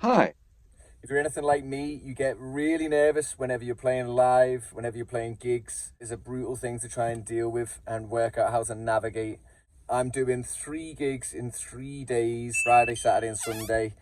Hi. If you're anything like me, you get really nervous whenever you're playing live, whenever you're playing gigs. It's a brutal thing to try and deal with and work out how to navigate. I'm doing 3 gigs in 3 days, Friday, Saturday and Sunday.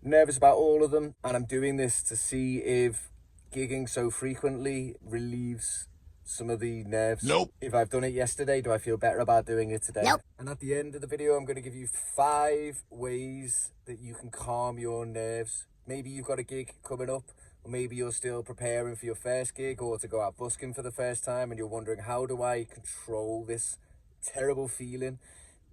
Nervous about all of them, and I'm doing this to see if gigging so frequently relieves some of the nerves. Nope. If I've done it yesterday, do I feel better about doing it today? Nope. And at the end of the video, I'm going to give you 5 ways that you can calm your nerves. Maybe you've got a gig coming up, or maybe you're still preparing for your first gig or to go out busking for the first time, and you're wondering, how do I control this terrible feeling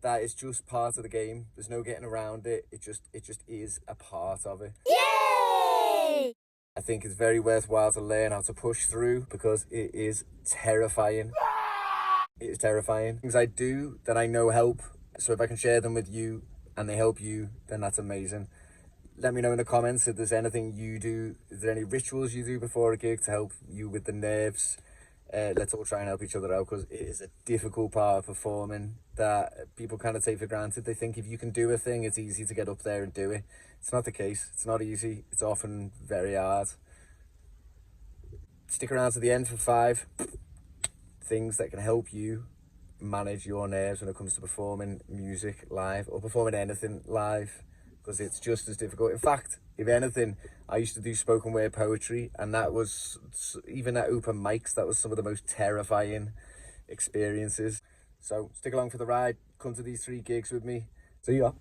that is just part of the game? There's no getting around it. It just is a part of it. Yay! I think it's very worthwhile to learn how to push through, because it is terrifying. It is terrifying. Things I do that I know help. So if I can share them with you and they help you, then that's amazing. Let me know in the comments if there's anything you do. Is there any rituals you do before a gig to help you with the nerves? Let's all try and help each other out, because it is a difficult part of performing that people kind of take for granted. They think if you can do a thing, it's easy to get up there and do it. It's not the case. It's not easy. It's often very hard. Stick around to the end for 5 things that can help you manage your nerves when it comes to performing music live or performing anything live, because it's just as difficult. In fact, if anything, I used to do spoken word poetry, and that was, even at open mics, that was some of the most terrifying experiences. So stick along for the ride. Come to these 3 gigs with me. See ya.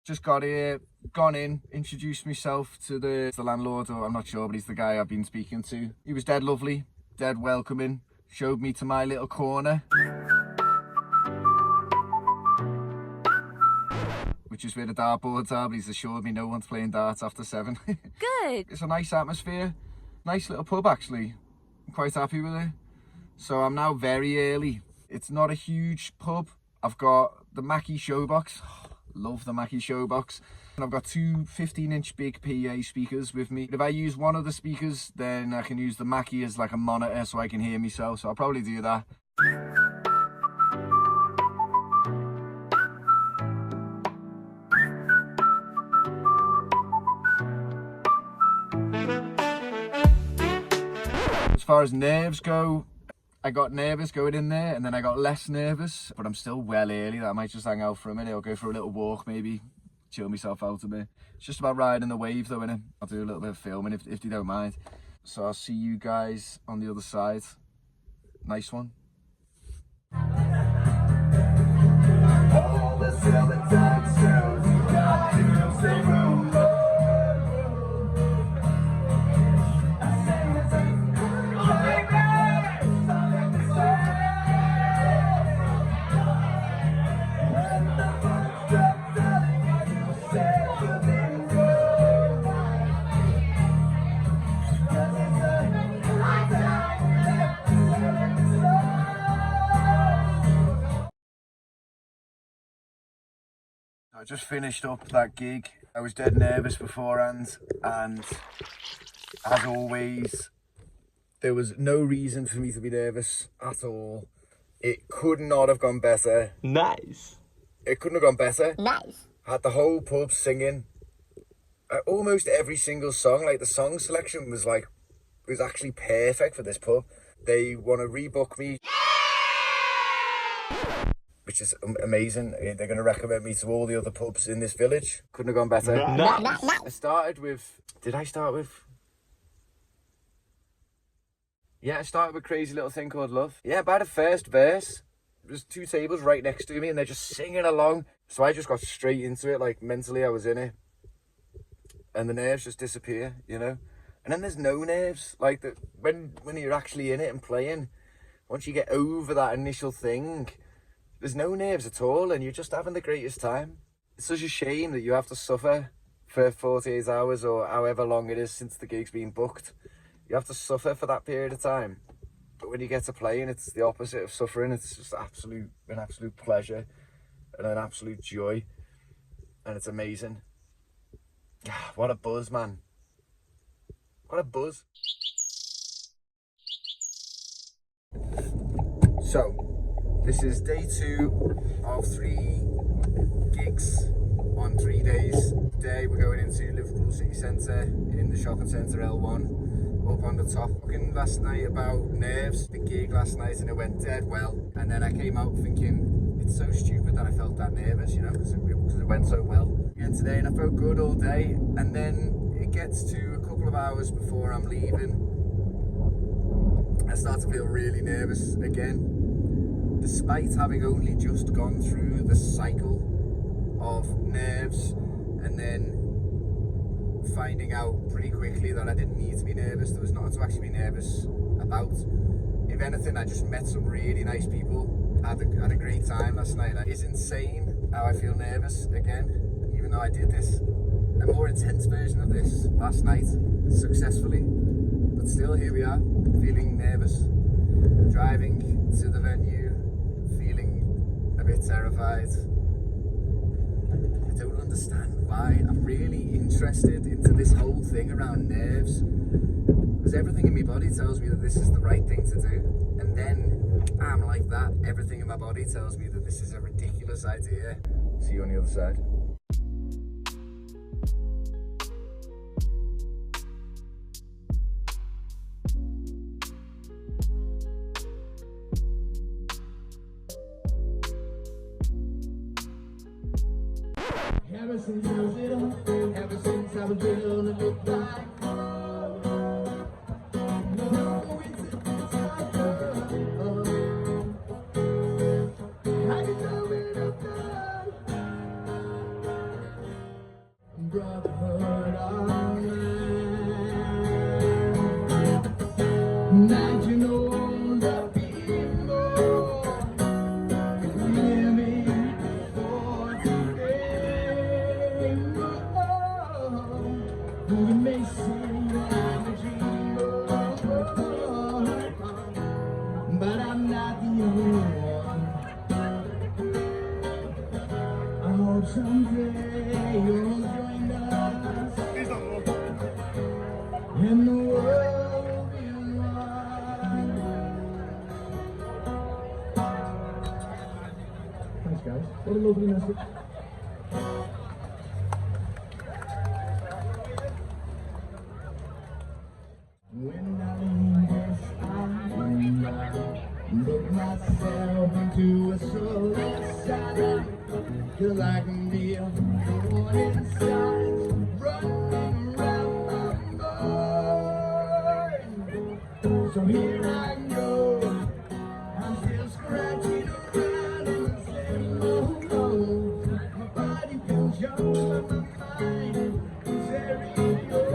Just got here, gone in, introduced myself to the landlord, or I'm not sure, but he's the guy I've been speaking to. He was dead lovely, dead welcoming, showed me to my little corner, which is where the dartboards are, but he's assured me no one's playing darts after 7. Good. It's a nice atmosphere, nice little pub actually. I'm quite happy with it. So I'm now very early. It's not a huge pub. I've got the Mackie Showbox. Love the Mackie Showbox. And I've got 2 15-inch big PA speakers with me. If I use one of the speakers, then I can use the Mackie as like a monitor so I can hear myself. So I'll probably do that. As far as nerves go, I got nervous going in there, and then I got less nervous, but I'm still well early. That I might just hang out for a minute or go for a little walk, maybe chill myself out a bit. It's just about riding the wave though, innit? I'll do a little bit of filming if you don't mind. So I'll see you guys on the other side. Nice one. I just finished up that gig. I was dead nervous beforehand, and as always, there was no reason for me to be nervous at all. It could not have gone better. Nice. It couldn't have gone better. Nice. Had the whole pub singing almost every single song. Like the song selection was actually perfect for this pub. They want to rebook me, which is amazing. They're going to recommend me to all the other pubs in this village. Couldn't have gone better. Nice. I started with, I started with Crazy Little Thing Called Love. Yeah, by the first verse, there's 2 tables right next to me and they're just singing along. So I just got straight into it, like mentally I was in it. And the nerves just disappear, you know? And then there's no nerves. Like when you're actually in it and playing, once you get over that initial thing, there's no nerves at all, and you're just having the greatest time. It's such a shame that you have to suffer for 48 hours or however long it is since the gig's been booked. You have to suffer for that period of time. But when you get to playing, it's the opposite of suffering. It's just an absolute pleasure and an absolute joy. And it's amazing. What a buzz, man. What a buzz. So, this is day 2 of 3 gigs on 3 days. Today we're going into Liverpool city centre, in the shopping centre L1, up on the top. Talking last night about nerves, the gig last night, and it went dead well. And then I came out thinking, it's so stupid that I felt that nervous, you know, because it went so well. Again today, and I felt good all day, and then it gets to a couple of hours before I'm leaving. I start to feel really nervous again, despite having only just gone through the cycle of nerves and then finding out pretty quickly that I didn't need to be nervous. There was nothing to actually be nervous about. If anything, I just met some really nice people, had a great time last night. It's insane how I feel nervous again, even though I did this, a more intense version of this last night successfully. But still, here we are, feeling nervous, driving to the venue, feeling a bit terrified. I don't understand why. I'm really interested into this whole thing around nerves, because everything in my body tells me that this is the right thing to do, and then I'm like that. Everything in my body tells me that this is a ridiculous idea. See you on the other side. Ever since I was little, ever since I was little, it looked like no, it's like I know it up brotherhood of man. Now you know the people living for today. You may say I'm a dreamer, but I'm not the only one. I hope someday you'll join us, and the world will be one. Thanks, guys. What a lovely message. When I look myself into a solid, cause I can be a one inside, running around my mind. So here I go, I'm still scratching around in the same old hole. My body feels young, but my mind is very old.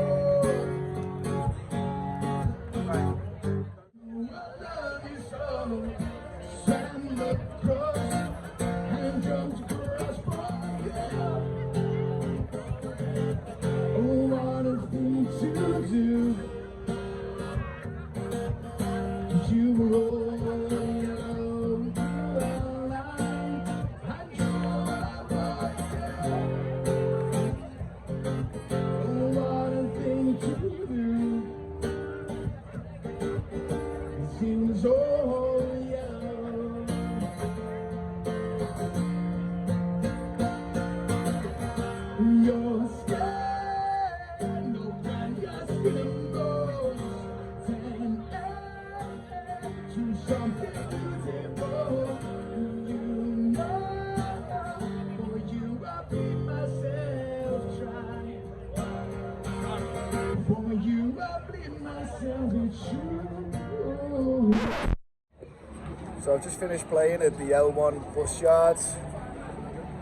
So I've just finished playing at the L1 bus yards.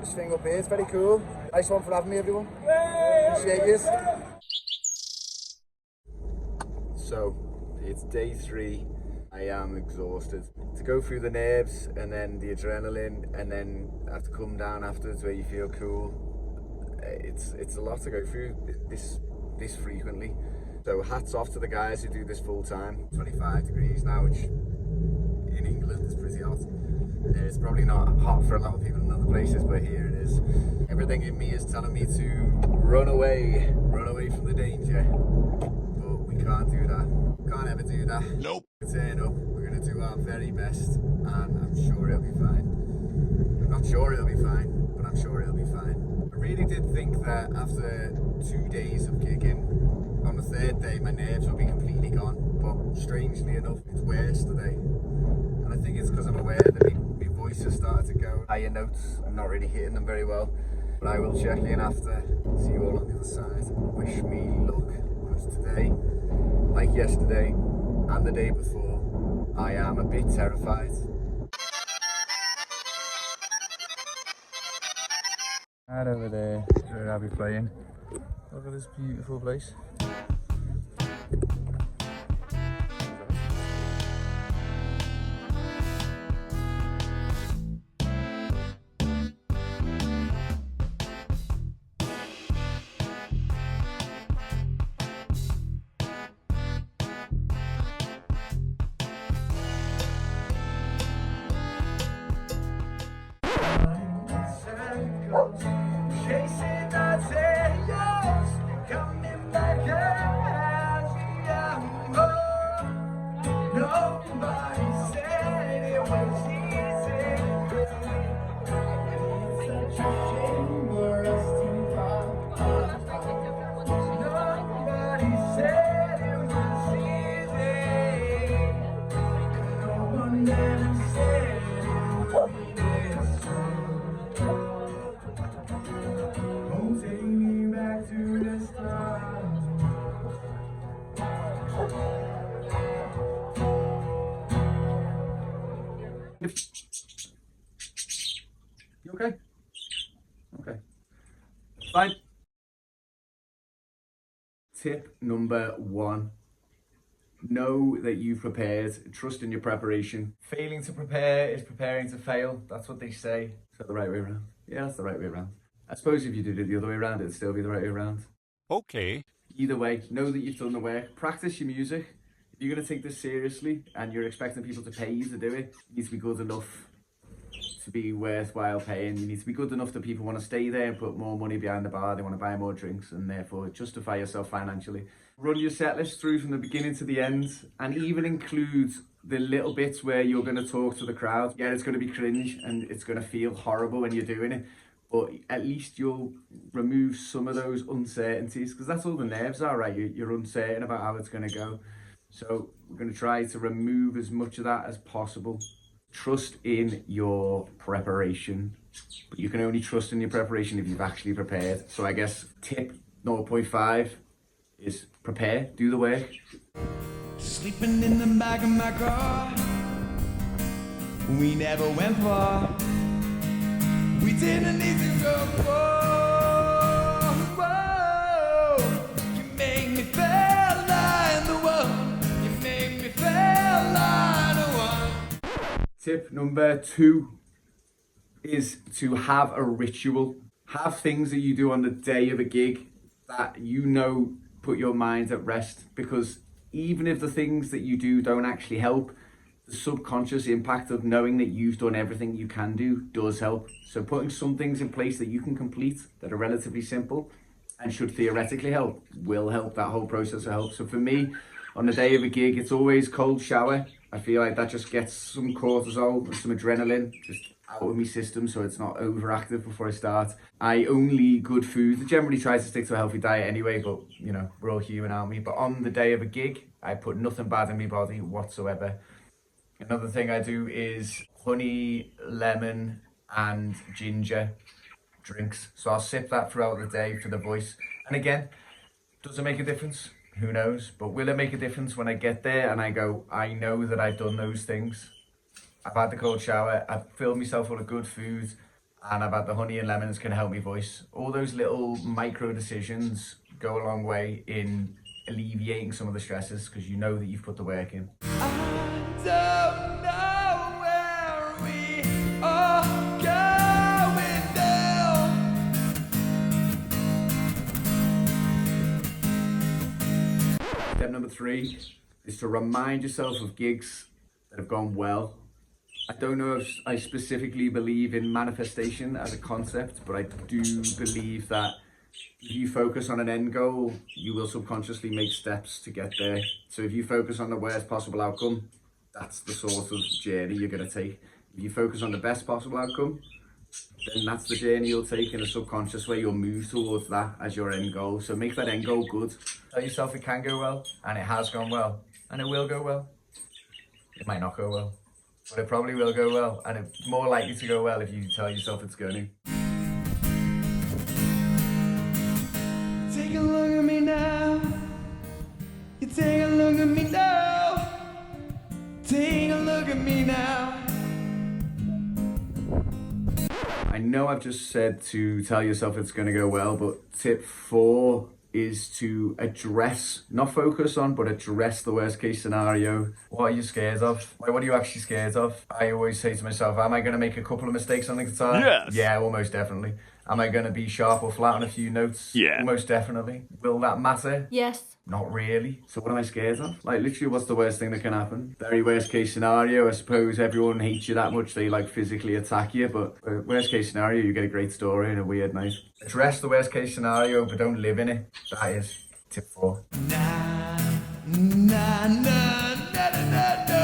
This thing up here, it's very cool. Nice one for having me, everyone. Appreciate you. So, it's day 3. I am exhausted. To go through the nerves and then the adrenaline and then have to come down afterwards where you feel cool. It's a lot to go through this frequently. So hats off to the guys who do this full time. 25 degrees now, which in England is pretty hot. It's probably not hot for a lot of people in other places, but here it is. Everything in me is telling me to run away from the danger. But we can't do that. Can't ever do that. Nope. Turn up, we're gonna to do our very best, and I'm sure it'll be fine. I'm not sure it'll be fine, but I'm sure it'll be fine. I really did think that after 2 days of gigging, on the third day my nerves would be completely gone, but strangely enough it's worse today. And I think it's because I'm aware that my voice has started to go higher notes. I'm not really hitting them very well, but I will check in after, see you all on the other side. Wish me luck, because today, like yesterday and the day before, I am a bit terrified. Right over there is where I'll be playing. Look at this beautiful place. Chasing our tails, coming back as young. Nobody said it was easy. It's such a shame for us to part. Nobody said it was easy. No one ever said it would be this. Take me back to the start. You okay? Okay. Fine. Tip number 1. Know that you've prepared. Trust in your preparation. Failing to prepare is preparing to fail. That's what they say. Is that the right way around? Yeah, that's the right way around. I suppose if you did it the other way around, it'd still be the right way around. Okay. Either way, know that you've done the work. Practice your music. If you're going to take this seriously and you're expecting people to pay you to do it, you need to be good enough to be worthwhile paying. You need to be good enough that people want to stay there and put more money behind the bar. They want to buy more drinks and therefore justify yourself financially. Run your set list through from the beginning to the end, and even include the little bits where you're going to talk to the crowd. Yeah, it's going to be cringe and it's going to feel horrible when you're doing it, but at least you'll remove some of those uncertainties, because that's all the nerves are, right? You're uncertain about how it's going to go. So we're going to try to remove as much of that as possible. Trust in your preparation, but you can only trust in your preparation if you've actually prepared. So I guess tip 0.5 is prepare, do the work. Sleeping in the back of my car, we never went far. We didn't need to go far. Whoa. You make me feel like the one. You make me feel like the one. Tip number 2 is to have a ritual. Have things that you do on the day of a gig that you know put your mind at rest, because even if the things that you do don't actually help, the subconscious impact of knowing that you've done everything you can do does help. So putting some things in place that you can complete that are relatively simple and should theoretically help will help. That whole process will help. So for me, on the day of a gig, it's always cold shower. I feel like that just gets some cortisol and some adrenaline just out of my system, so it's not overactive before I start. I only eat good food. I generally try to stick to a healthy diet anyway, but you know, we're all human, aren't we? But on the day of a gig, I put nothing bad in my body whatsoever. Another thing I do is honey, lemon and ginger drinks. So I'll sip that throughout the day for the voice. And again, does it make a difference? Who knows? But will it make a difference when I get there and I go, I know that I've done those things? I've had the cold shower, I've filled myself full of good food, and I've had the honey and lemons can help me voice. All those little micro decisions go a long way in alleviating some of the stresses, because you know that you've put the work in. I don't know where we are going now. Step number 3 is to remind yourself of gigs that have gone well. I don't know if I specifically believe in manifestation as a concept, but I do believe that if you focus on an end goal, you will subconsciously make steps to get there. So if you focus on the worst possible outcome, that's the sort of journey you're going to take. If you focus on the best possible outcome, then that's the journey you'll take. In a subconscious way, you'll move towards that as your end goal. So make that end goal good. Tell yourself it can go well, and it has gone well, and it will go well. It might not go well, but it probably will go well, and it's more likely to go well if you tell yourself it's going to. Take a look at me now. You take a look at me now. Take a look at me now. I know I've just said to tell yourself it's going to go well, but tip 4 is to address, not focus on, but address the worst case scenario. What are you scared of? Like, what are you actually scared of? I always say to myself, am I going to make a couple of mistakes on the guitar? Yes. Yeah, almost definitely. Am I going to be sharp or flat on a few notes? Yeah. Almost definitely. Will that matter? Yes. Not really. So what am I scared of? Like, literally, what's the worst thing that can happen? Very worst case scenario, I suppose everyone hates you that much, they like physically attack you, but worst case scenario, you get a great story and a weird night. Address the worst case scenario, but don't live in it. That is tip 4. Na na na na na na na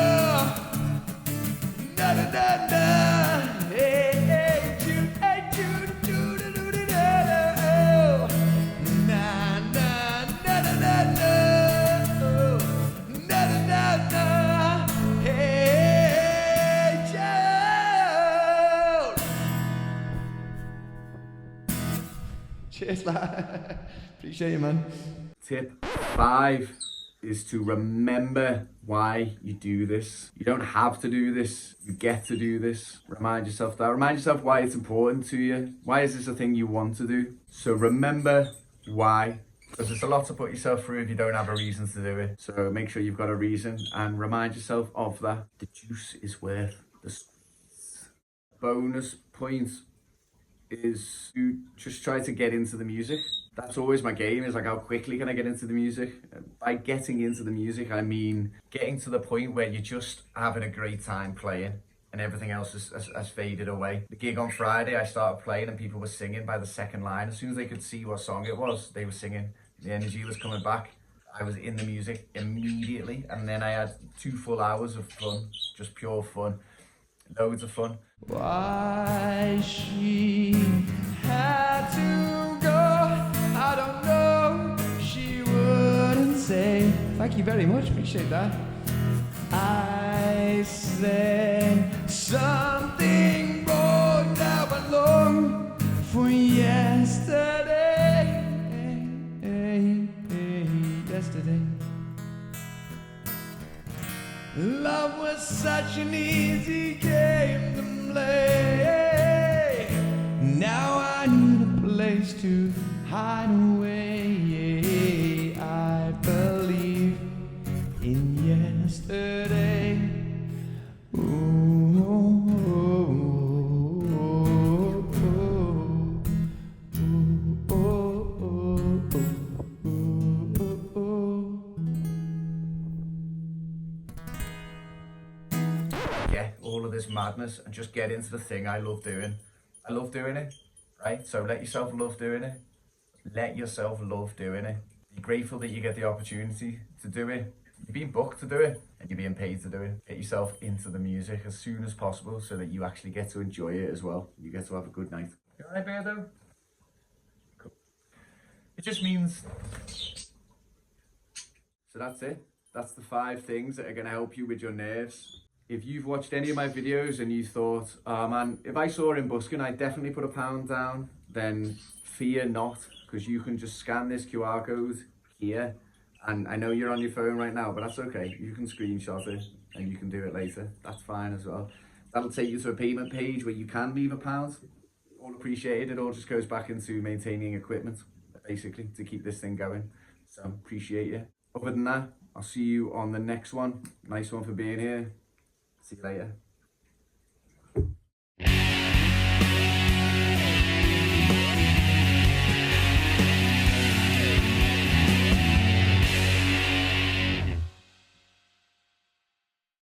na na na na. Hey hey Jude, hey Jude, Jude, Jude, Jude, Jude. Na na na na na na na na na. Hey Jude. Cheers, lad. Appreciate you, man. Tip 5 is to remember why you do this. You don't have to do this, you get to do this. Remind yourself that. Remind yourself why it's important to you. Why is this a thing you want to do? So remember why. Because it's a lot to put yourself through if you don't have a reason to do it. So make sure you've got a reason and remind yourself of that. The juice is worth the squeeze. Bonus point is to just try to get into the music. That's always my game, is like, how quickly can I get into the music? By getting into the music, I mean getting to the point where you're just having a great time playing and everything else has faded away. The gig on Friday, I started playing and people were singing by the second line. As soon as they could see what song it was, they were singing. The energy was coming back. I was in the music immediately, and then I had 2 full hours of fun, just pure fun, loads of fun. Why she had to go, I don't know. She wouldn't say. Thank you very much, appreciate that. I said something wrong that went long for yesterday. Yesterday. Love was such an easy game to play. Now I need a place to hide away. I believe in yesterday. Ooh, Get all of this madness and just get into the thing I love doing. I love doing it, right? So let yourself love doing it. Let yourself love doing it. Be grateful that you get the opportunity to do it. You're being booked to do it and you're being paid to do it. Get yourself into the music as soon as possible so that you actually get to enjoy it as well. You get to have a good night. You alright, Beardo? Cool. It just means... So that's it. That's the 5 things that are going to help you with your nerves. If you've watched any of my videos and you thought, oh man, if I saw her in Busking, I'd definitely put £1 down, then fear not, because you can just scan this QR code here. And I know you're on your phone right now, but that's okay. You can screenshot it and you can do it later. That's fine as well. That'll take you to a payment page where you can leave £1. All appreciated. It all just goes back into maintaining equipment, basically, to keep this thing going. So appreciate you. Other than that, I'll see you on the next one. Nice one for being here. See you later.